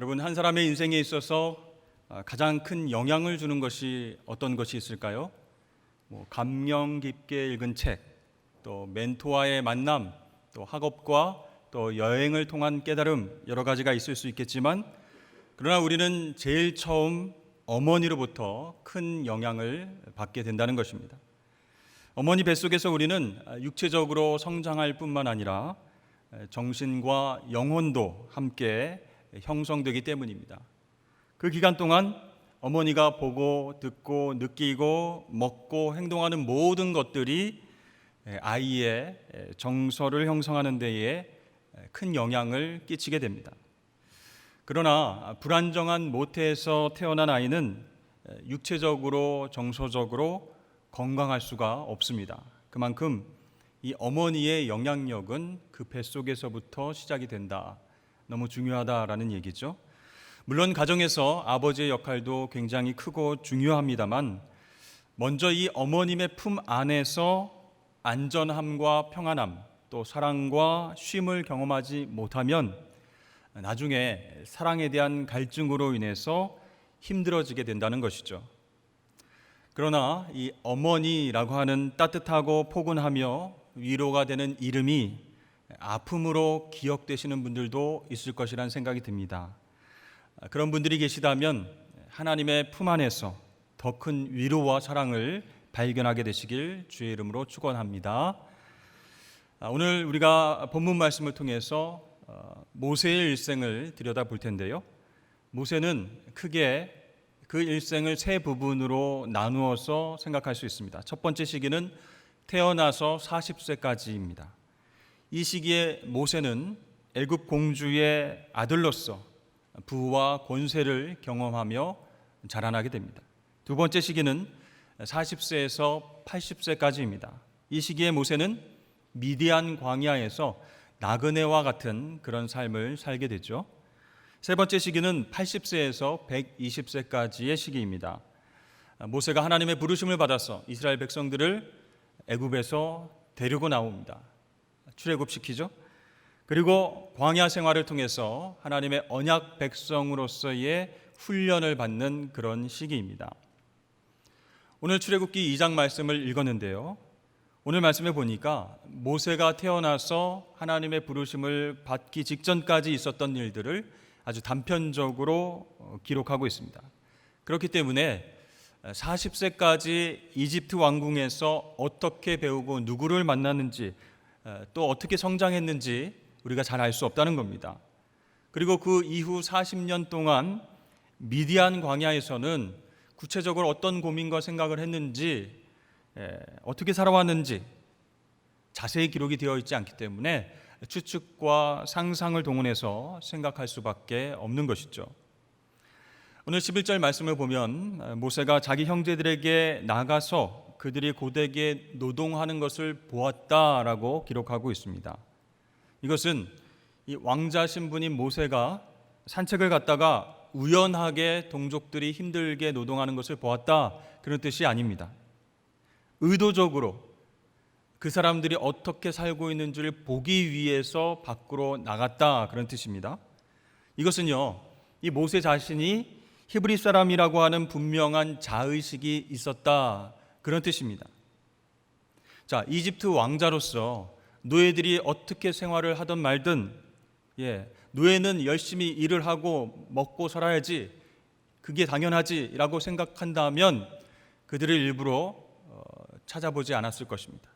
여러분, 한 사람의 인생에 있어서 가장 큰 영향을 주는 것이 어떤 것이 있을까요? 감명 깊게 읽은 책, 또 멘토와의 만남, 또 학업과 또 여행을 통한 깨달음, 여러 가지가 있을 수 있겠지만, 그러나 우리는 제일 처음 어머니로부터 큰 영향을 받게 된다는 것입니다. 어머니 뱃속에서 우리는 육체적으로 성장할 뿐만 아니라 정신과 영혼도 함께 형성되기 때문입니다. 그 기간 동안 어머니가 보고 듣고 느끼고 먹고 행동하는 모든 것들이 아이의 정서를 형성하는 데에 큰 영향을 끼치게 됩니다. 그러나 불안정한 모태에서 태어난 아이는 육체적으로 정서적으로 건강할 수가 없습니다. 그만큼 이 어머니의 영향력은 그 뱃속에서부터 시작이 된다. 너무 중요하다라는 얘기죠. 물론 가정에서 아버지의 역할도 굉장히 크고 중요합니다만, 먼저 이 어머님의 품 안에서 안전함과 평안함, 또 사랑과 쉼을 경험하지 못하면 나중에 사랑에 대한 갈증으로 인해서 힘들어지게 된다는 것이죠. 그러나 이 어머니라고 하는 따뜻하고 포근하며 위로가 되는 이름이 아픔으로 기억되시는 분들도 있을 것이라는 생각이 듭니다. 그런 분들이 계시다면 하나님의 품 안에서 더 큰 위로와 사랑을 발견하게 되시길 주의 이름으로 축원합니다. 오늘 우리가 본문 말씀을 통해서 모세의 일생을 들여다볼 텐데요. 모세는 크게 그 일생을 세 부분으로 나누어서 생각할 수 있습니다. 첫 번째 시기는 태어나서 40세까지입니다. 이 시기에 모세는 애굽 공주의 아들로서 부와 권세를 경험하며 자라나게 됩니다. 두 번째 시기는 40세에서 80세까지입니다. 이 시기에 모세는 미디안 광야에서 나그네와 같은 그런 삶을 살게 되죠. 세 번째 시기는 80세에서 120세까지의 시기입니다. 모세가 하나님의 부르심을 받아서 이스라엘 백성들을 애굽에서 데리고 나옵니다. 출애굽시키죠. 그리고 광야 생활을 통해서 하나님의 언약 백성으로서의 훈련을 받는 그런 시기입니다. 오늘 출애굽기 2장 말씀을 읽었는데요. 오늘 말씀에 보니까 모세가 태어나서 하나님의 부르심을 받기 직전까지 있었던 일들을 아주 단편적으로 기록하고 있습니다. 그렇기 때문에 40세까지 이집트 왕궁에서 어떻게 배우고 누구를 만났는지, 또 어떻게 성장했는지 우리가 잘 알 수 없다는 겁니다. 그리고 그 이후 40년 동안 미디안 광야에서는 구체적으로 어떤 고민과 생각을 했는지, 어떻게 살아왔는지 자세히 기록이 되어 있지 않기 때문에 추측과 상상을 동원해서 생각할 수밖에 없는 것이죠. 오늘 11절 말씀을 보면 모세가 자기 형제들에게 나가서 그들이 고되게 노동하는 것을 보았다라고 기록하고 있습니다. 이것은 이 왕자 신분인 모세가 산책을 갔다가 우연하게 동족들이 힘들게 노동하는 것을 보았다, 그런 뜻이 아닙니다. 의도적으로 그 사람들이 어떻게 살고 있는지를 보기 위해서 밖으로 나갔다, 그런 뜻입니다. 이것은요, 이 모세 자신이 히브리 사람이라고 하는 분명한 자의식이 있었다, 그런 뜻입니다. 자, 이집트 왕자로서 노예들이 어떻게 생활을 하든 말든, 노예는 열심히 일을 하고 먹고 살아야지, 그게 당연하지 라고 생각한다면 그들을 일부러 찾아보지 않았을 것입니다.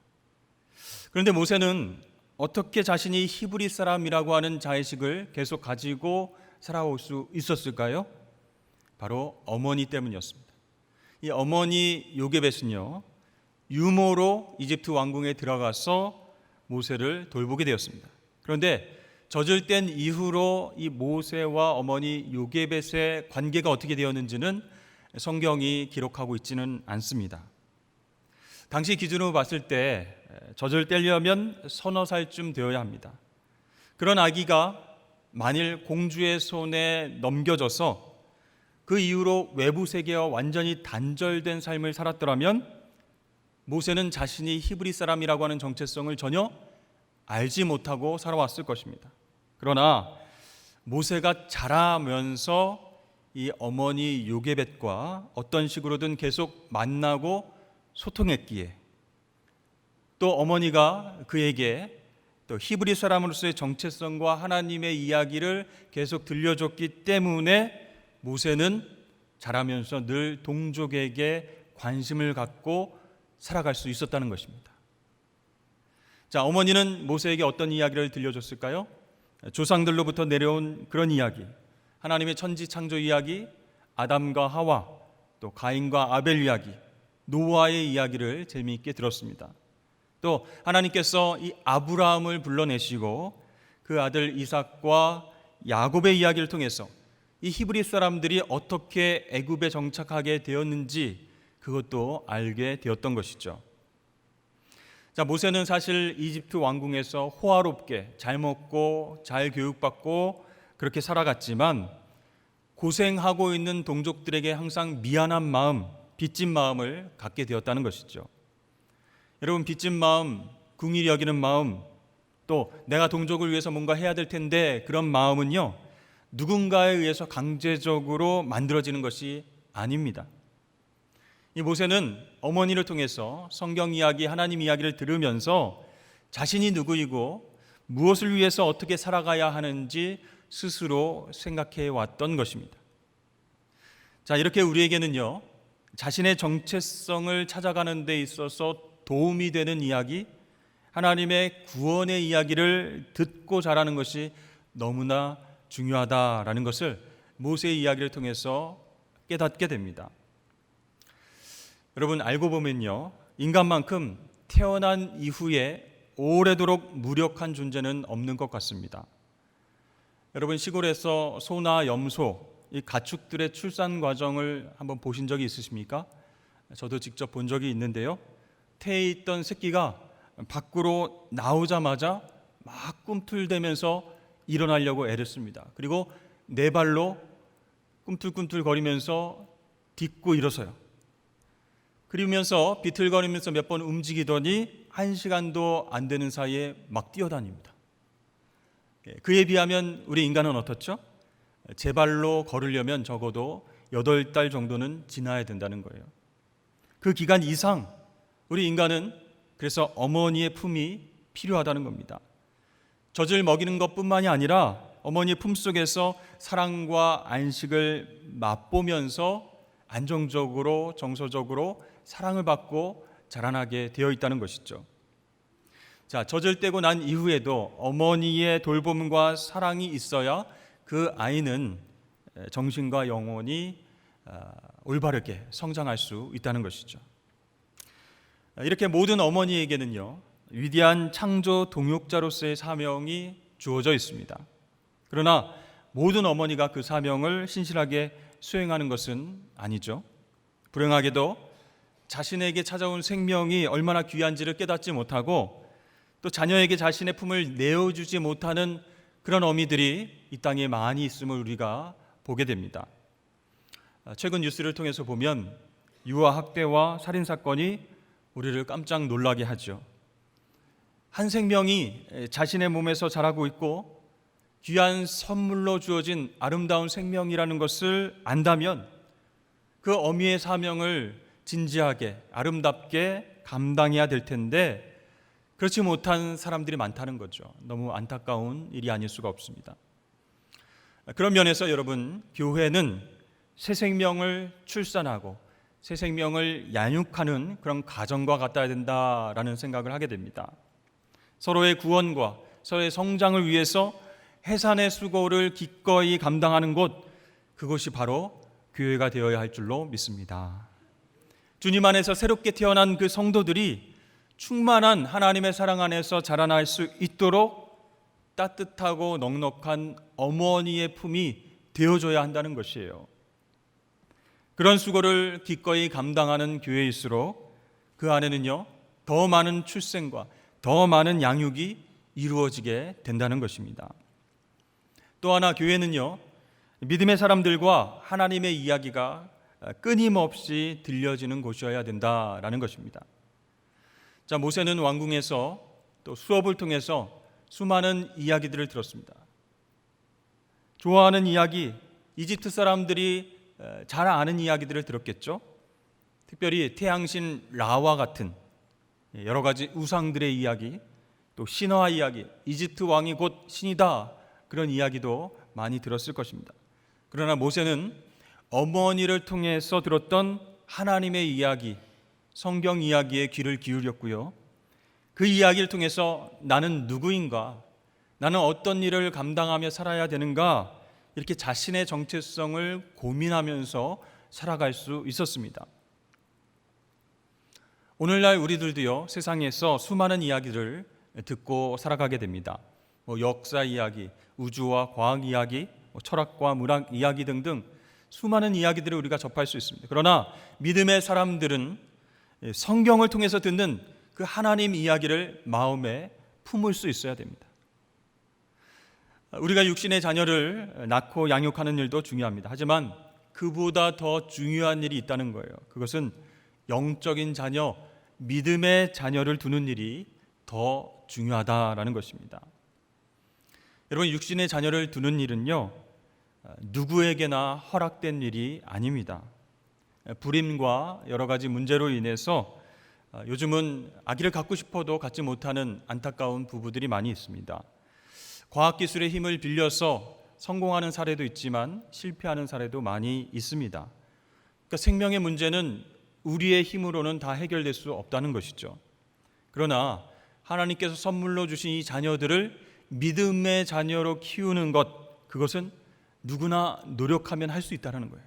그런데 모세는 어떻게 자신이 히브리 사람이라고 하는 자의식을 계속 가지고 살아올 수 있었을까요? 바로 어머니 때문이었습니다. 이 어머니 요게벳은요, 유모로 이집트 왕궁에 들어가서 모세를 돌보게 되었습니다. 그런데 젖을 뗀 이후로 이 모세와 어머니 요게벳의 관계가 어떻게 되었는지는 성경이 기록하고 있지는 않습니다. 당시 기준으로 봤을 때 젖을 떼려면 서너 살쯤 되어야 합니다. 그런 아기가 만일 공주의 손에 넘겨져서 그 이후로 외부 세계와 완전히 단절된 삶을 살았더라면 모세는 자신이 히브리 사람이라고 하는 정체성을 전혀 알지 못하고 살아왔을 것입니다. 그러나 모세가 자라면서 이 어머니 요게벳과 어떤 식으로든 계속 만나고 소통했기에, 또 어머니가 그에게 또 히브리 사람으로서의 정체성과 하나님의 이야기를 계속 들려줬기 때문에 모세는 자라면서 늘 동족에게 관심을 갖고 살아갈 수 있었다는 것입니다. 자, 어머니는 모세에게 어떤 이야기를 들려줬을까요? 조상들로부터 내려온 그런 이야기, 하나님의 천지 창조 이야기, 아담과 하와, 또 가인과 아벨 이야기, 노아의 이야기를 재미있게 들었습니다. 또 하나님께서 이 아브라함을 불러내시고 그 아들 이삭과 야곱의 이야기를 통해서 이 히브리 사람들이 어떻게 애굽에 정착하게 되었는지 그것도 알게 되었던 것이죠. 자, 모세는 사실 이집트 왕궁에서 호화롭게 잘 먹고 잘 교육받고 그렇게 살아갔지만 고생하고 있는 동족들에게 항상 미안한 마음, 빚진 마음을 갖게 되었다는 것이죠. 여러분, 빚진 마음, 궁일이 여기는 마음, 또 내가 동족을 위해서 뭔가 해야 될 텐데 그런 마음은요, 누군가에 의해서 강제적으로 만들어지는 것이 아닙니다. 이 모세는 어머니를 통해서 성경 이야기, 하나님 이야기를 들으면서 자신이 누구이고 무엇을 위해서 어떻게 살아가야 하는지 스스로 생각해 왔던 것입니다. 자, 이렇게 우리에게는요, 자신의 정체성을 찾아가는 데 있어서 도움이 되는 이야기, 하나님의 구원의 이야기를 듣고 자라는 것이 너무나 중요하다라는 것을 모세의 이야기를 통해서 깨닫게 됩니다. 여러분, 알고 보면요, 인간만큼 태어난 이후에 오래도록 무력한 존재는 없는 것 같습니다. 여러분, 시골에서 소나 염소, 이 가축들의 출산 과정을 한번 보신 적이 있으십니까? 저도 직접 본 적이 있는데요, 태에 있던 새끼가 밖으로 나오자마자 막 꿈틀대면서 일어나려고 애를 씁니다. 그리고 네 발로 꿈틀꿈틀 거리면서 딛고 일어서요. 그러면서 비틀거리면서 몇 번 움직이더니 1시간도 안 되는 사이에 막 뛰어다닙니다. 그에 비하면 우리 인간은 어떻죠? 제 발로 걸으려면 적어도 8달 정도는 지나야 된다는 거예요. 그 기간 이상 우리 인간은 그래서 어머니의 품이 필요하다는 겁니다. 젖을 먹이는 것뿐만이 아니라 어머니의 품속에서 사랑과 안식을 맛보면서 안정적으로 정서적으로 사랑을 받고 자라나게 되어 있다는 것이죠. 자, 젖을 떼고 난 이후에도 어머니의 돌봄과 사랑이 있어야 그 아이는 정신과 영혼이 올바르게 성장할 수 있다는 것이죠. 이렇게 모든 어머니에게는요, 위대한 창조 동역자로서의 사명이 주어져 있습니다. 그러나 모든 어머니가 그 사명을 신실하게 수행하는 것은 아니죠. 불행하게도 자신에게 찾아온 생명이 얼마나 귀한지를 깨닫지 못하고 또 자녀에게 자신의 품을 내어주지 못하는 그런 어미들이 이 땅에 많이 있음을 우리가 보게 됩니다. 최근 뉴스를 통해서 보면 유아 학대와 살인 사건이 우리를 깜짝 놀라게 하죠. 한 생명이 자신의 몸에서 자라고 있고 귀한 선물로 주어진 아름다운 생명이라는 것을 안다면 그 어미의 사명을 진지하게 아름답게 감당해야 될 텐데 그렇지 못한 사람들이 많다는 거죠. 너무 안타까운 일이 아닐 수가 없습니다. 그런 면에서 여러분, 교회는 새 생명을 출산하고 새 생명을 양육하는 그런 가정과 같아야 된다라는 생각을 하게 됩니다. 서로의 구원과 서로의 성장을 위해서 해산의 수고를 기꺼이 감당하는 곳, 그것이 바로 교회가 되어야 할 줄로 믿습니다. 주님 안에서 새롭게 태어난 그 성도들이 충만한 하나님의 사랑 안에서 자라날 수 있도록 따뜻하고 넉넉한 어머니의 품이 되어줘야 한다는 것이에요. 그런 수고를 기꺼이 감당하는 교회일수록 그 안에는요, 더 많은 출생과 더 많은 양육이 이루어지게 된다는 것입니다. 또 하나, 교회는요, 믿음의 사람들과 하나님의 이야기가 끊임없이 들려지는 곳이어야 된다라는 것입니다. 자, 모세는 왕궁에서 또 수업을 통해서 수많은 이야기들을 들었습니다. 좋아하는 이야기, 이집트 사람들이 잘 아는 이야기들을 들었겠죠. 특별히 태양신 라와 같은 여러 가지 우상들의 이야기, 또 신화 이야기, 이집트 왕이 곧 신이다, 그런 이야기도 많이 들었을 것입니다. 그러나 모세는 어머니를 통해서 들었던 하나님의 이야기, 성경 이야기에 귀를 기울였고요. 그 이야기를 통해서 나는 누구인가, 나는 어떤 일을 감당하며 살아야 되는가, 이렇게 자신의 정체성을 고민하면서 살아갈 수 있었습니다. 오늘날 우리들도요, 세상에서 수많은 이야기를 듣고 살아가게 됩니다. 역사 이야기, 우주와 과학 이야기, 철학과 문학 이야기 등등 수많은 이야기들을 우리가 접할 수 있습니다. 그러나 믿음의 사람들은 성경을 통해서 듣는 그 하나님 이야기를 마음에 품을 수 있어야 됩니다. 우리가 육신의 자녀를 낳고 양육하는 일도 중요합니다. 하지만 그보다 더 중요한 일이 있다는 거예요. 그것은 영적인 자녀, 믿음의 자녀를 두는 일이 더 중요하다라는 것입니다. 여러분, 육신의 자녀를 두는 일은요, 누구에게나 허락된 일이 아닙니다. 불임과 여러 가지 문제로 인해서 요즘은 아기를 갖고 싶어도 갖지 못하는 안타까운 부부들이 많이 있습니다. 과학기술의 힘을 빌려서 성공하는 사례도 있지만 실패하는 사례도 많이 있습니다. 그러니까 생명의 문제는 우리의 힘으로는 다 해결될 수 없다는 것이죠. 그러나 하나님께서 선물로 주신 이 자녀들을 믿음의 자녀로 키우는 것, 그것은 누구나 노력하면 할 수 있다는 거예요.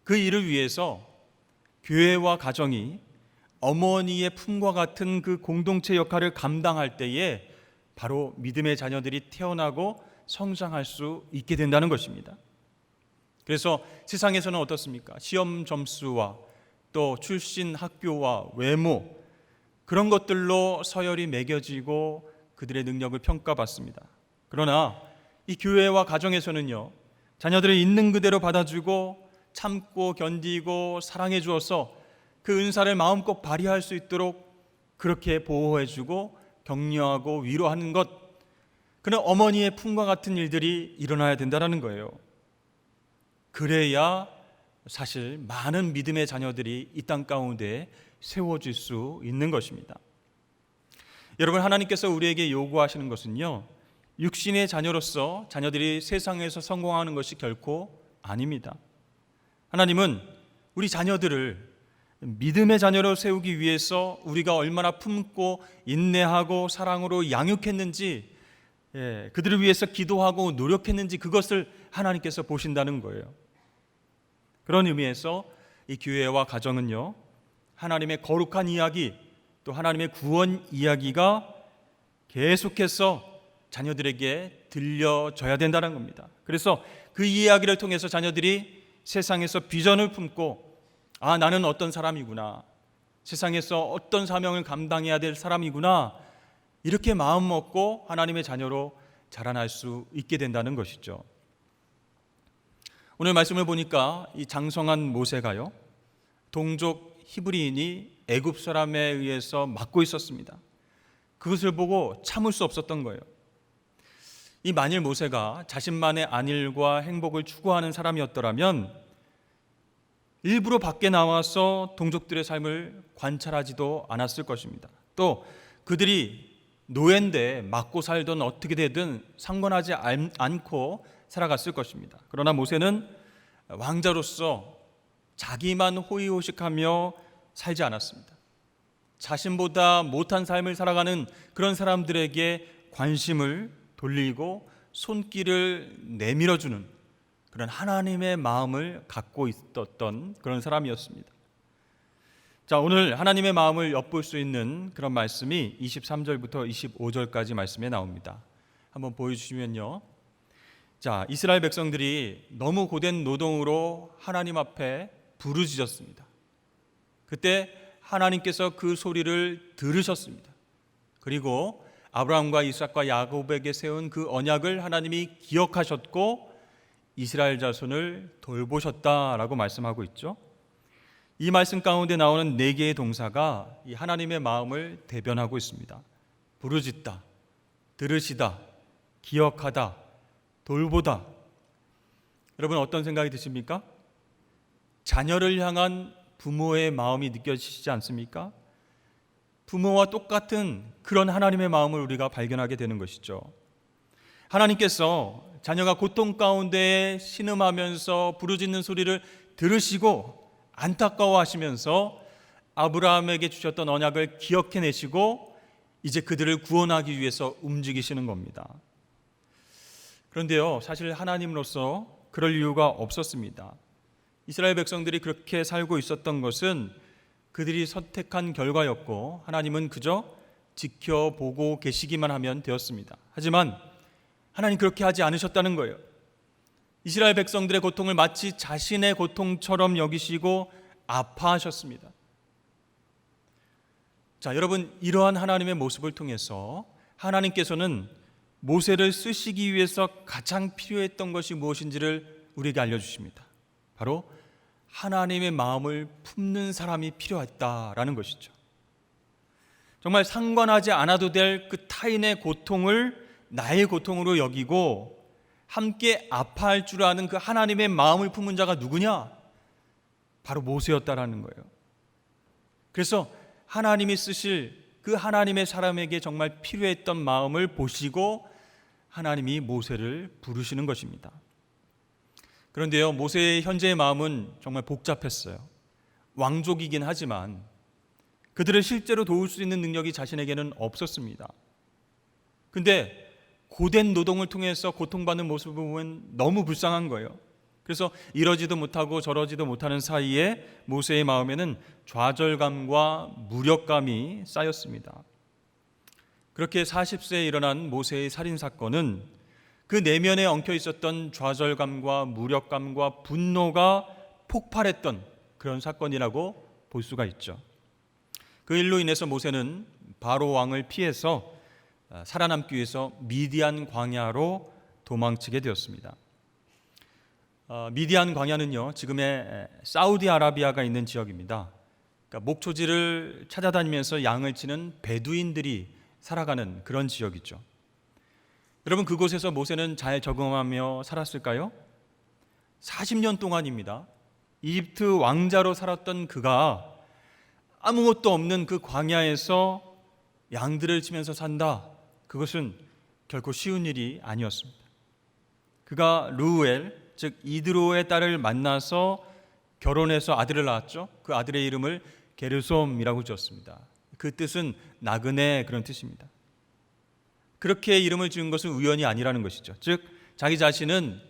그 일을 위해서 교회와 가정이 어머니의 품과 같은 그 공동체 역할을 감당할 때에 바로 믿음의 자녀들이 태어나고 성장할 수 있게 된다는 것입니다. 그래서 세상에서는 어떻습니까? 시험 점수와 또 출신 학교와 외모, 그런 것들로 서열이 매겨지고 그들의 능력을 평가받습니다. 그러나 이 교회와 가정에서는요, 자녀들을 있는 그대로 받아주고 참고 견디고 사랑해 주어서 그 은사를 마음껏 발휘할 수 있도록 그렇게 보호해주고 격려하고 위로하는 것, 그런 어머니의 품과 같은 일들이 일어나야 된다는 거예요. 그래야 사실 많은 믿음의 자녀들이 이 땅 가운데 세워질 수 있는 것입니다. 여러분, 하나님께서 우리에게 요구하시는 것은요, 육신의 자녀로서 자녀들이 세상에서 성공하는 것이 결코 아닙니다. 하나님은 우리 자녀들을 믿음의 자녀로 세우기 위해서 우리가 얼마나 품고 인내하고 사랑으로 양육했는지, 그들을 위해서 기도하고 노력했는지 그것을 하나님께서 보신다는 거예요. 그런 의미에서 이 교회와 가정은요, 하나님의 거룩한 이야기, 또 하나님의 구원 이야기가 계속해서 자녀들에게 들려져야 된다는 겁니다. 그래서 그 이야기를 통해서 자녀들이 세상에서 비전을 품고, 아, 나는 어떤 사람이구나, 세상에서 어떤 사명을 감당해야 될 사람이구나, 이렇게 마음 먹고 하나님의 자녀로 자라날 수 있게 된다는 것이죠. 오늘 말씀을 보니까 이 장성한 모세가요, 동족 히브리인이 애굽 사람에 의해서 맞고 있었습니다. 그것을 보고 참을 수 없었던 거예요. 이 만일 모세가 자신만의 안일과 행복을 추구하는 사람이었더라면 일부러 밖에 나와서 동족들의 삶을 관찰하지도 않았을 것입니다. 또 그들이 노예인데 맞고 살든 어떻게 되든 상관하지 않고 살아갔을 것입니다. 그러나 모세는 왕자로서 자기만 호의호식하며 살지 않았습니다. 자신보다 못한 삶을 살아가는 그런 사람들에게 관심을 돌리고 손길을 내밀어주는 그런 하나님의 마음을 갖고 있었던 그런 사람이었습니다. 자, 오늘 하나님의 마음을 엿볼 수 있는 그런 말씀이 23절부터 25절까지 말씀에 나옵니다. 한번 보여주시면요. 자, 이스라엘 백성들이 너무 고된 노동으로 하나님 앞에 부르짖었습니다. 그때 하나님께서 그 소리를 들으셨습니다. 그리고 아브라함과 이삭과 야곱에게 세운 그 언약을 하나님이 기억하셨고 이스라엘 자손을 돌보셨다라고 말씀하고 있죠. 이 말씀 가운데 나오는 4개의 동사가 이 하나님의 마음을 대변하고 있습니다. 부르짖다, 들으시다, 기억하다, 돌보다. 여러분 어떤 생각이 드십니까? 자녀를 향한 부모의 마음이 느껴지시지 않습니까? 부모와 똑같은 그런 하나님의 마음을 우리가 발견하게 되는 것이죠. 하나님께서 자녀가 고통 가운데 신음하면서 부르짖는 소리를 들으시고 안타까워하시면서 아브라함에게 주셨던 언약을 기억해내시고 이제 그들을 구원하기 위해서 움직이시는 겁니다. 그런데요, 사실 하나님으로서 그럴 이유가 없었습니다. 이스라엘 백성들이 그렇게 살고 있었던 것은 그들이 선택한 결과였고 하나님은 그저 지켜보고 계시기만 하면 되었습니다. 하지만 하나님 그렇게 하지 않으셨다는 거예요. 이스라엘 백성들의 고통을 마치 자신의 고통처럼 여기시고 아파하셨습니다. 자, 여러분, 이러한 하나님의 모습을 통해서 하나님께서는 모세를 쓰시기 위해서 가장 필요했던 것이 무엇인지를 우리에게 알려주십니다. 바로 하나님의 마음을 품는 사람이 필요했다라는 것이죠. 정말 상관하지 않아도 될 그 타인의 고통을 나의 고통으로 여기고 함께 아파할 줄 아는 그 하나님의 마음을 품은 자가 누구냐? 바로 모세였다라는 거예요. 그래서 하나님이 쓰실 그 하나님의 사람에게 정말 필요했던 마음을 보시고 하나님이 모세를 부르시는 것입니다. 그런데요, 모세의 현재의 마음은 정말 복잡했어요. 왕족이긴 하지만 그들을 실제로 도울 수 있는 능력이 자신에게는 없었습니다. 근데 고된 노동을 통해서 고통받는 모습을 보면 너무 불쌍한 거예요. 그래서 이러지도 못하고 저러지도 못하는 사이에 모세의 마음에는 좌절감과 무력감이 쌓였습니다. 그렇게 40세에 일어난 모세의 살인사건은 그 내면에 엉켜 있었던 좌절감과 무력감과 분노가 폭발했던 그런 사건이라고 볼 수가 있죠. 그 일로 인해서 모세는 바로 왕을 피해서 살아남기 위해서 미디안 광야로 도망치게 되었습니다. 미디안 광야는요, 지금의 사우디아라비아가 있는 지역입니다. 그러니까 목초지를 찾아다니면서 양을 치는 베두인들이 살아가는 그런 지역이죠. 여러분, 그곳에서 모세는 잘 적응하며 살았을까요? 40년 동안입니다. 이집트 왕자로 살았던 그가 아무것도 없는 그 광야에서 양들을 치면서 산다. 그것은 결코 쉬운 일이 아니었습니다. 그가 르우엘, 즉 이드로의 딸을 만나서 결혼해서 아들을 낳았죠. 그 아들의 이름을 게르솜이라고 지었습니다. 그 뜻은 나그네, 그런 뜻입니다. 그렇게 이름을 지은 것은 우연이 아니라는 것이죠. 즉 자기 자신은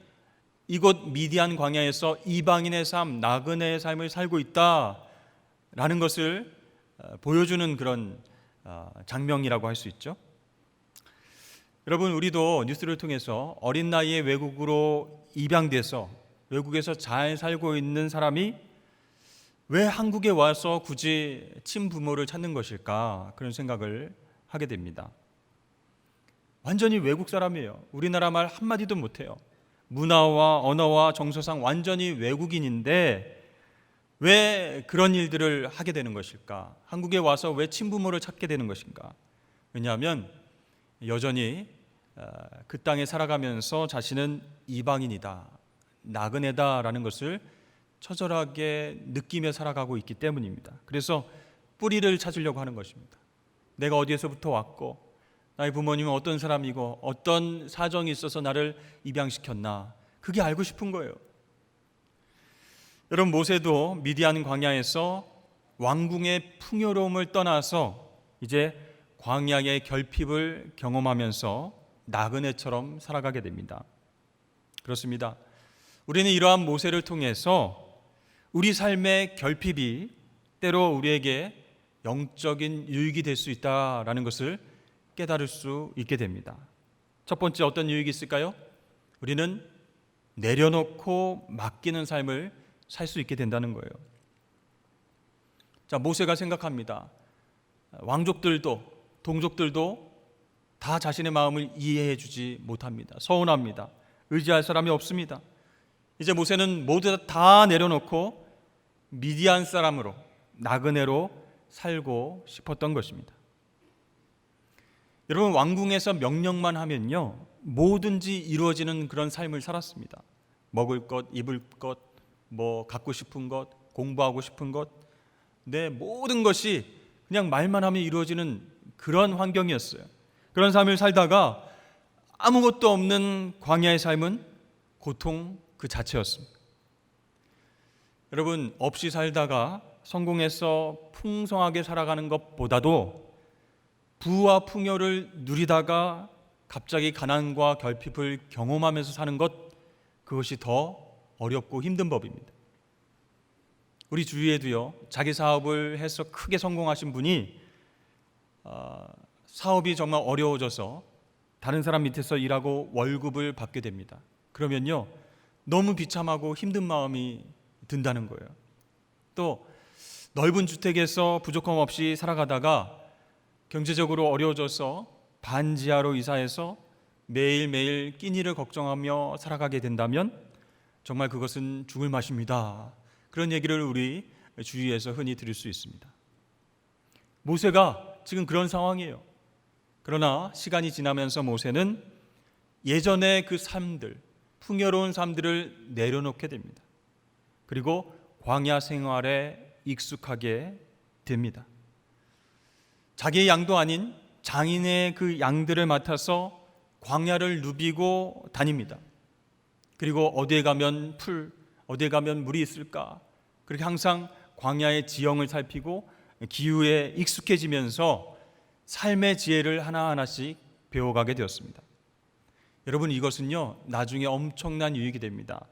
이곳 미디안 광야에서 이방인의 삶, 나그네의 삶을 살고 있다라는 것을 보여주는 그런 장면이라고 할 수 있죠. 여러분, 우리도 뉴스를 통해서 어린 나이에 외국으로 입양돼서 외국에서 잘 살고 있는 사람이 왜 한국에 와서 굳이 친부모를 찾는 것일까, 그런 생각을 하게 됩니다. 완전히 외국 사람이에요. 우리나라 말 한마디도 못해요. 문화와 언어와 정서상 완전히 외국인인데 왜 그런 일들을 하게 되는 것일까? 한국에 와서 왜 친부모를 찾게 되는 것인가? 왜냐하면 여전히 그 땅에 살아가면서 자신은 이방인이다, 나그네다라는 것을 처절하게 느끼며 살아가고 있기 때문입니다. 그래서 뿌리를 찾으려고 하는 것입니다. 내가 어디에서부터 왔고 나의 부모님은 어떤 사람이고 어떤 사정이 있어서 나를 입양시켰나, 그게 알고 싶은 거예요. 여러분, 모세도 미디안 광야에서 왕궁의 풍요로움을 떠나서 이제 광야의 결핍을 경험하면서 나그네처럼 살아가게 됩니다. 그렇습니다. 우리는 이러한 모세를 통해서 우리 삶의 결핍이 때로 우리에게 영적인 유익이 될 수 있다라는 것을 깨달을 수 있게 됩니다. 첫 번째, 어떤 유익이 있을까요? 우리는 내려놓고 맡기는 삶을 살 수 있게 된다는 거예요. 자, 모세가 생각합니다. 왕족들도 동족들도 다 자신의 마음을 이해해 주지 못합니다. 서운합니다. 의지할 사람이 없습니다. 이제 모세는 모두 다 내려놓고 미디안 사람으로, 나그네로 살고 싶었던 것입니다. 여러분, 왕궁에서 명령만 하면요, 뭐든지 이루어지는 그런 삶을 살았습니다. 먹을 것, 입을 것, 뭐 갖고 싶은 것, 공부하고 싶은 것, 내 모든 것이 그냥 말만 하면 이루어지는 그런 환경이었어요. 그런 삶을 살다가 아무것도 없는 광야의 삶은 고통 그 자체였습니다. 여러분, 없이 살다가 성공해서 풍성하게 살아가는 것보다도 부와 풍요를 누리다가 갑자기 가난과 결핍을 경험하면서 사는 것, 그것이 더 어렵고 힘든 법입니다. 우리 주위에도요, 자기 사업을 해서 크게 성공하신 분이 사업이 정말 어려워져서 다른 사람 밑에서 일하고 월급을 받게 됩니다. 그러면요, 너무 비참하고 힘든 마음이 든다는 거예요. 또 넓은 주택에서 부족함 없이 살아가다가 경제적으로 어려워져서 반지하로 이사해서 매일매일 끼니를 걱정하며 살아가게 된다면 정말 그것은 죽을 맛입니다. 그런 얘기를 우리 주위에서 흔히 들을 수 있습니다. 모세가 지금 그런 상황이에요. 그러나 시간이 지나면서 모세는 예전의 그 삶들, 풍요로운 삶들을 내려놓게 됩니다. 그리고 광야 생활에 익숙하게 됩니다. 자기의 양도 아닌 장인의 그 양들을 맡아서 광야를 누비고 다닙니다. 그리고 어디에 가면 어디에 가면 물이 있을까? 그렇게 항상 광야의 지형을 살피고 기후에 익숙해지면서 삶의 지혜를 하나하나씩 배워가게 되었습니다. 여러분, 이것은요, 나중에 엄청난 유익이 됩니다.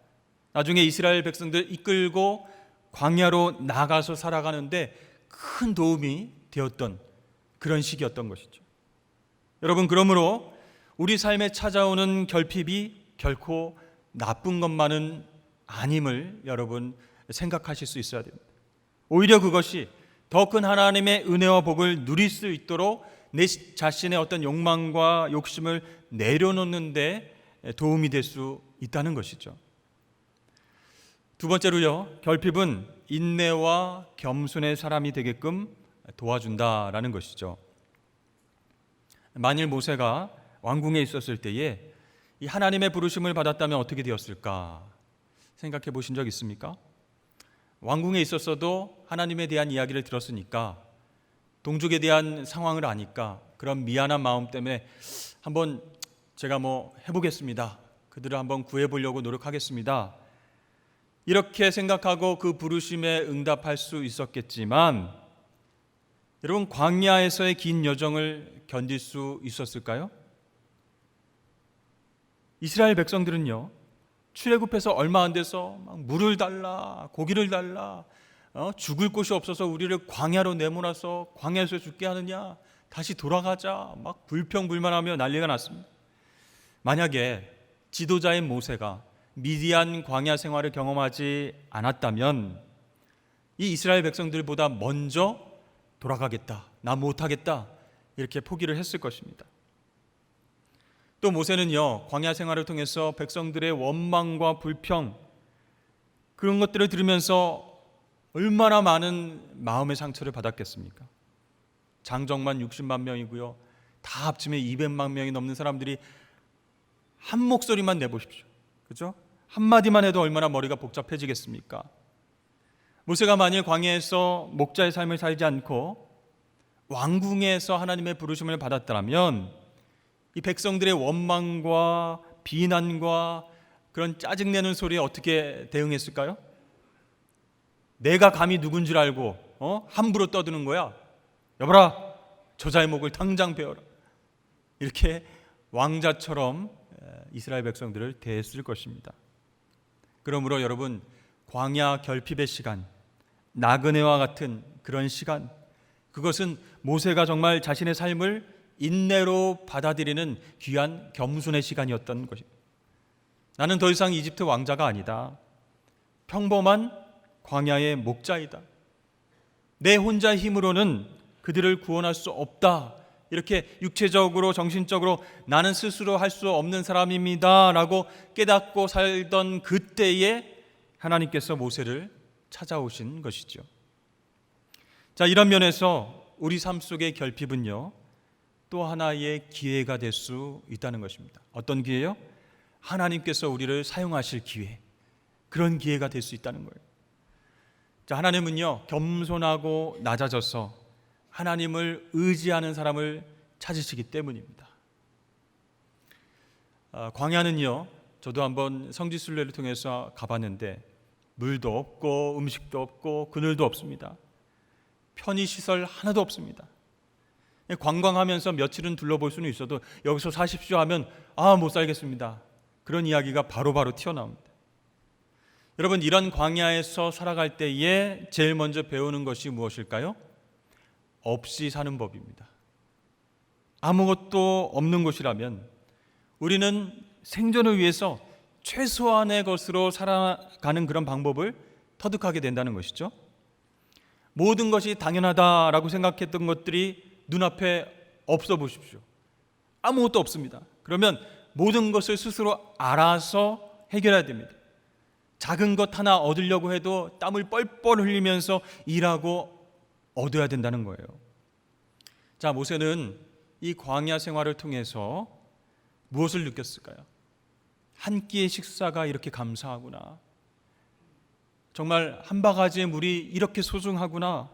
나중에 이스라엘 백성들 이끌고 광야로 나가서 살아가는데 큰 도움이 되었던 그런 시기였던 것이죠. 여러분, 그러므로 우리 삶에 찾아오는 결핍이 결코 나쁜 것만은 아님을 여러분 생각하실 수 있어야 됩니다. 오히려 그것이 더 큰 하나님의 은혜와 복을 누릴 수 있도록 내 자신의 어떤 욕망과 욕심을 내려놓는 데 도움이 될 수 있다는 것이죠. 두 번째로요, 결핍은 인내와 겸손의 사람이 되게끔 도와준다라는 것이죠. 만일 모세가 왕궁에 있었을 때에 이 하나님의 부르심을 받았다면 어떻게 되었을까 생각해 보신 적 있습니까? 왕궁에 있었어도 하나님에 대한 이야기를 들었으니까, 동족에 대한 상황을 아니까 그런 미안한 마음 때문에 한번 제가 해보겠습니다. 그들을 한번 구해보려고 노력하겠습니다. 이렇게 생각하고 그 부르심에 응답할 수 있었겠지만, 여러분, 광야에서의 긴 여정을 견딜 수 있었을까요? 이스라엘 백성들은요, 출애굽해서 얼마 안 돼서 막 물을 달라, 고기를 달라, 죽을 곳이 없어서 우리를 광야로 내몰아서 광야에서 죽게 하느냐, 다시 돌아가자, 막 불평불만하며 난리가 났습니다. 만약에 지도자인 모세가 미디안 광야 생활을 경험하지 않았다면 이 이스라엘 백성들보다 먼저 돌아가겠다, 나 못하겠다, 이렇게 포기를 했을 것입니다. 또 모세는요, 광야 생활을 통해서 백성들의 원망과 불평, 그런 것들을 들으면서 얼마나 많은 마음의 상처를 받았겠습니까? 장정만 60만 명이고요, 다 합치면 200만 명이 넘는 사람들이 한 목소리만 내보십시오. 그죠? 한마디만 해도 얼마나 머리가 복잡해지겠습니까? 모세가 만일 광야에서 목자의 삶을 살지 않고 왕궁에서 하나님의 부르심을 받았다면 이 백성들의 원망과 비난과 그런 짜증내는 소리에 어떻게 대응했을까요? 내가 감히 누군 줄 알고 함부로 떠드는 거야? 여봐라, 저자의 목을 당장 베어라. 이렇게 왕자처럼 이스라엘 백성들을 대했을 것입니다. 그러므로 여러분, 광야 결핍의 시간, 나그네와 같은 그런 시간, 그것은 모세가 정말 자신의 삶을 인내로 받아들이는 귀한 겸손의 시간이었던 것입니다. 나는 더 이상 이집트 왕자가 아니다. 평범한 광야의 목자이다. 내 혼자 힘으로는 그들을 구원할 수 없다. 이렇게 육체적으로 정신적으로 나는 스스로 할 수 없는 사람입니다 라고 깨닫고 살던 그때에 하나님께서 모세를 찾아오신 것이죠. 자, 이런 면에서 우리 삶 속의 결핍은요, 또 하나의 기회가 될 수 있다는 것입니다. 어떤 기회요? 하나님께서 우리를 사용하실 기회, 그런 기회가 될 수 있다는 거예요. 자, 하나님은요, 겸손하고 낮아져서 하나님을 의지하는 사람을 찾으시기 때문입니다. 광야는요, 저도 한번 성지순례를 통해서 가봤는데 물도 없고 음식도 없고 그늘도 없습니다. 편의시설 하나도 없습니다. 관광하면서 며칠은 둘러볼 수는 있어도 여기서 사십시오 하면 못 살겠습니다. 그런 이야기가 바로바로 튀어나옵니다. 여러분, 이런 광야에서 살아갈 때에 제일 먼저 배우는 것이 무엇일까요? 없이 사는 법입니다. 아무것도 없는 곳이라면 우리는 생존을 위해서 최소한의 것으로 살아가는 그런 방법을 터득하게 된다는 것이죠. 모든 것이 당연하다라고 생각했던 것들이 눈앞에 없어 보십시오. 아무것도 없습니다. 그러면 모든 것을 스스로 알아서 해결해야 됩니다. 작은 것 하나 얻으려고 해도 땀을 뻘뻘 흘리면서 일하고 얻어야 된다는 거예요. 자, 모세는 이 광야 생활을 통해서 무엇을 느꼈을까요? 한 끼의 식사가 이렇게 감사하구나. 정말 한 바가지의 물이 이렇게 소중하구나.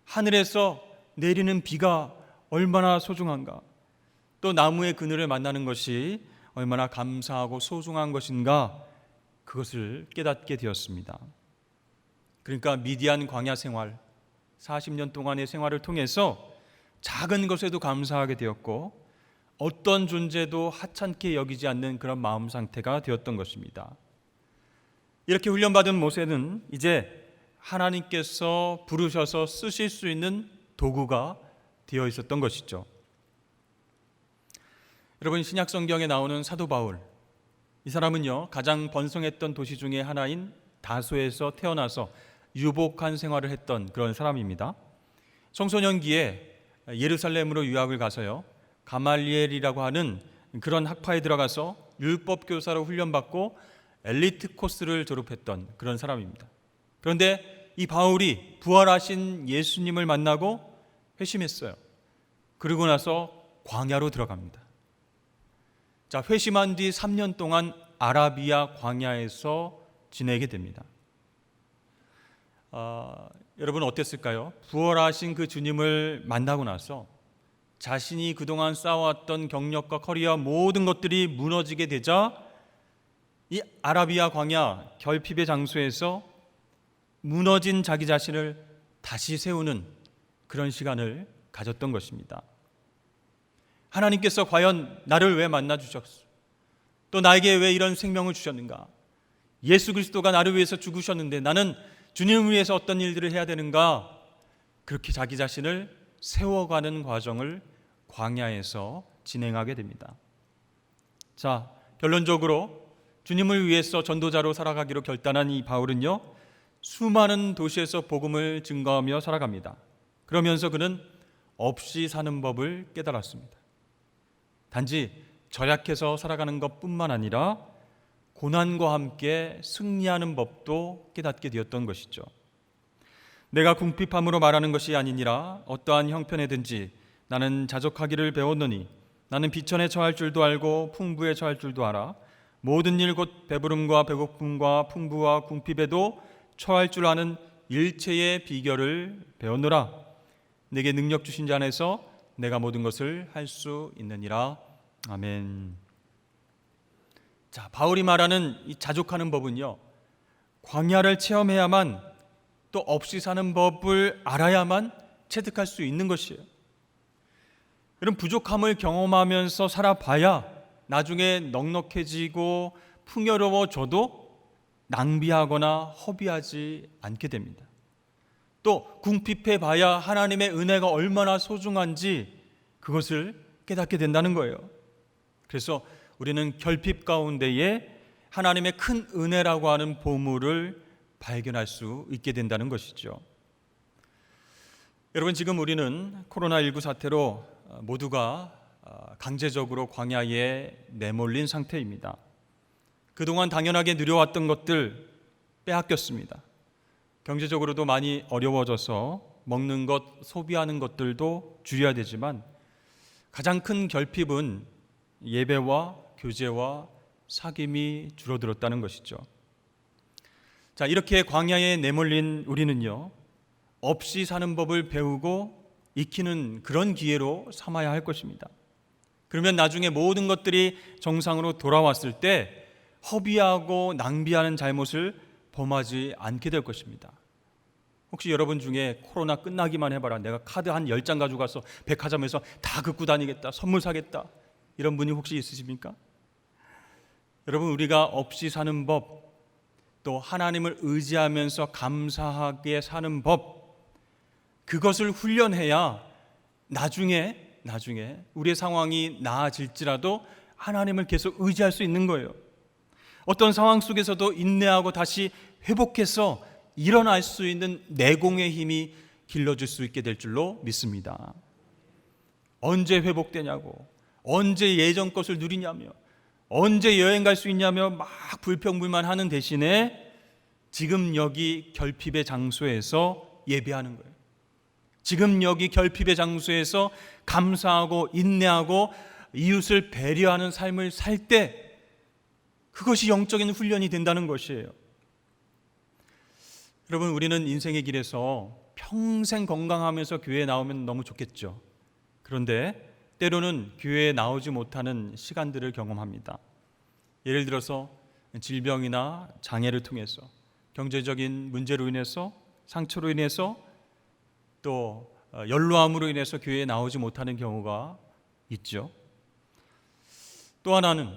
하늘에서 내리는 비가 얼마나 소중한가. 또 나무의 그늘을 만나는 것이 얼마나 감사하고 소중한 것인가. 그것을 깨닫게 되었습니다. 그러니까 미디안 광야 생활 40년 동안의 생활을 통해서 작은 것에도 감사하게 되었고 어떤 존재도 하찮게 여기지 않는 그런 마음 상태가 되었던 것입니다. 이렇게 훈련받은 모세는 이제 하나님께서 부르셔서 쓰실 수 있는 도구가 되어 있었던 것이죠. 여러분, 신약 성경에 나오는 사도 바울, 이 사람은요, 가장 번성했던 도시 중에 하나인 다소에서 태어나서 유복한 생활을 했던 그런 사람입니다. 청소년기에 예루살렘으로 유학을 가서요, 가말리엘이라고 하는 그런 학파에 들어가서 율법 교사로 훈련받고 엘리트 코스를 졸업했던 그런 사람입니다. 그런데 이 바울이 부활하신 예수님을 만나고 회심했어요. 그러고 나서 광야로 들어갑니다. 자, 회심한 뒤 3년 동안 아라비아 광야에서 지내게 됩니다. 여러분 어땠을까요? 부활하신 그 주님을 만나고 나서 자신이 그동안 쌓아왔던 경력과 커리어 모든 것들이 무너지게 되자 이 아라비아 광야 결핍의 장소에서 무너진 자기 자신을 다시 세우는 그런 시간을 가졌던 것입니다. 하나님께서 과연 나를 왜 만나 주셨어? 또 나에게 왜 이런 생명을 주셨는가? 예수 그리스도가 나를 위해서 죽으셨는데 나는 주님을 위해서 어떤 일들을 해야 되는가? 그렇게 자기 자신을 세워가는 과정을 광야에서 진행하게 됩니다. 자, 결론적으로 주님을 위해서 전도자로 살아가기로 결단한 이 바울은요, 수많은 도시에서 복음을 증거하며 살아갑니다. 그러면서 그는 없이 사는 법을 깨달았습니다. 단지 절약해서 살아가는 것뿐만 아니라 고난과 함께 승리하는 법도 깨닫게 되었던 것이죠. 내가 궁핍함으로 말하는 것이 아니니라 어떠한 형편에든지 나는 자족하기를 배웠노니 나는 비천에 처할 줄도 알고 풍부에 처할 줄도 알아 모든 일 곧 배부름과 배고픔과 풍부와 궁핍에도 처할 줄 아는 일체의 비결을 배웠노라. 내게 능력 주신 자 안에서 내가 모든 것을 할 수 있느니라. 아멘. 자, 바울이 말하는 이 자족하는 법은요, 광야를 체험해야만 또 없이 사는 법을 알아야만 체득할 수 있는 것이에요. 이런 부족함을 경험하면서 살아봐야 나중에 넉넉해지고 풍요로워져도 낭비하거나 허비하지 않게 됩니다. 또 궁핍해봐야 하나님의 은혜가 얼마나 소중한지 그것을 깨닫게 된다는 거예요. 그래서 우리는 결핍 가운데에 하나님의 큰 은혜라고 하는 보물을 발견할 수 있게 된다는 것이죠. 여러분, 지금 우리는 코로나19 사태로 모두가 강제적으로 광야에 내몰린 상태입니다. 그동안 당연하게 누려왔던 것들 빼앗겼습니다. 경제적으로도 많이 어려워져서 먹는 것, 소비하는 것들도 줄여야 되지만 가장 큰 결핍은 예배와 교제와 사귐이 줄어들었다는 것이죠. 자, 이렇게 광야에 내몰린 우리는요, 없이 사는 법을 배우고 익히는 그런 기회로 삼아야 할 것입니다. 그러면 나중에 모든 것들이 정상으로 돌아왔을 때 허비하고 낭비하는 잘못을 범하지 않게 될 것입니다. 혹시 여러분 중에 코로나 끝나기만 해봐라, 내가 카드 한 10장 가져가서 백화점에서 다 긁고 다니겠다, 선물 사겠다, 이런 분이 혹시 있으십니까? 여러분, 우리가 없이 사는 법, 또 하나님을 의지하면서 감사하게 사는 법, 그것을 훈련해야 나중에 우리의 상황이 나아질지라도 하나님을 계속 의지할 수 있는 거예요. 어떤 상황 속에서도 인내하고 다시 회복해서 일어날 수 있는 내공의 힘이 길러질 수 있게 될 줄로 믿습니다. 언제 회복되냐고, 언제 예전 것을 누리냐며, 언제 여행 갈 수 있냐며 막 불평불만하는 대신에 지금 여기 결핍의 장소에서 예배하는 거예요. 지금 여기 결핍의 장소에서 감사하고 인내하고 이웃을 배려하는 삶을 살 때 그것이 영적인 훈련이 된다는 것이에요. 여러분, 우리는 인생의 길에서 평생 건강하면서 교회에 나오면 너무 좋겠죠. 그런데 때로는 교회에 나오지 못하는 시간들을 경험합니다. 예를 들어서 질병이나 장애를 통해서, 경제적인 문제로 인해서, 상처로 인해서, 또 연로함으로 인해서 교회에 나오지 못하는 경우가 있죠. 또 하나는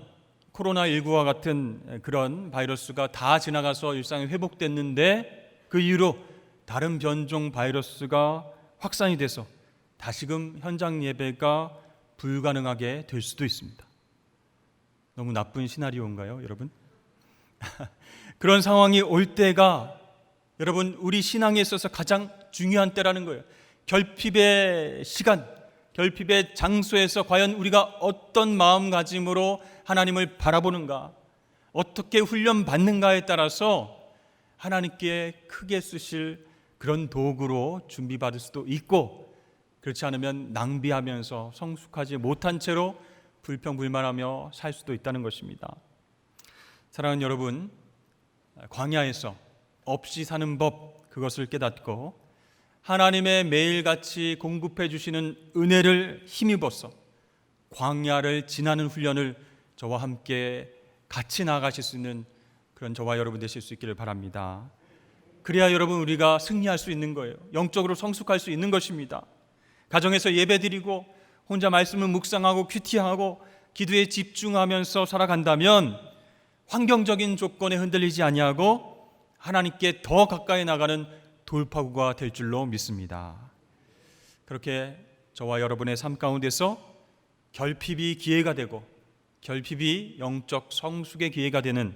코로나19와 같은 그런 바이러스가 다 지나가서 일상이 회복됐는데 그 이후로 다른 변종 바이러스가 확산이 돼서 다시금 현장 예배가 불가능하게 될 수도 있습니다. 너무 나쁜 시나리오인가요, 여러분? 그런 상황이 올 때가 여러분, 우리 신앙에 있어서 가장 중요한 때라는 거예요. 결핍의 시간, 결핍의 장소에서 과연 우리가 어떤 마음가짐으로 하나님을 바라보는가, 어떻게 훈련받는가에 따라서 하나님께 크게 쓰실 그런 도구로 준비받을 수도 있고, 그렇지 않으면 낭비하면서 성숙하지 못한 채로 불평불만하며 살 수도 있다는 것입니다. 사랑하는 여러분, 광야에서 없이 사는 법, 그것을 깨닫고 하나님의 매일같이 공급해 주시는 은혜를 힘입어서 광야를 지나는 훈련을 저와 함께 같이 나아가실 수 있는 그런 저와 여러분 되실 수 있기를 바랍니다. 그래야 여러분, 우리가 승리할 수 있는 거예요. 영적으로 성숙할 수 있는 것입니다. 가정에서 예배드리고 혼자 말씀을 묵상하고 큐티하고 기도에 집중하면서 살아간다면 환경적인 조건에 흔들리지 아니하고 하나님께 더 가까이 나가는 돌파구가 될 줄로 믿습니다. 그렇게 저와 여러분의 삶 가운데서 결핍이 기회가 되고 결핍이 영적 성숙의 기회가 되는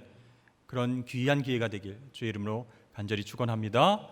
그런 귀한 기회가 되길 주의 이름으로 간절히 축원합니다.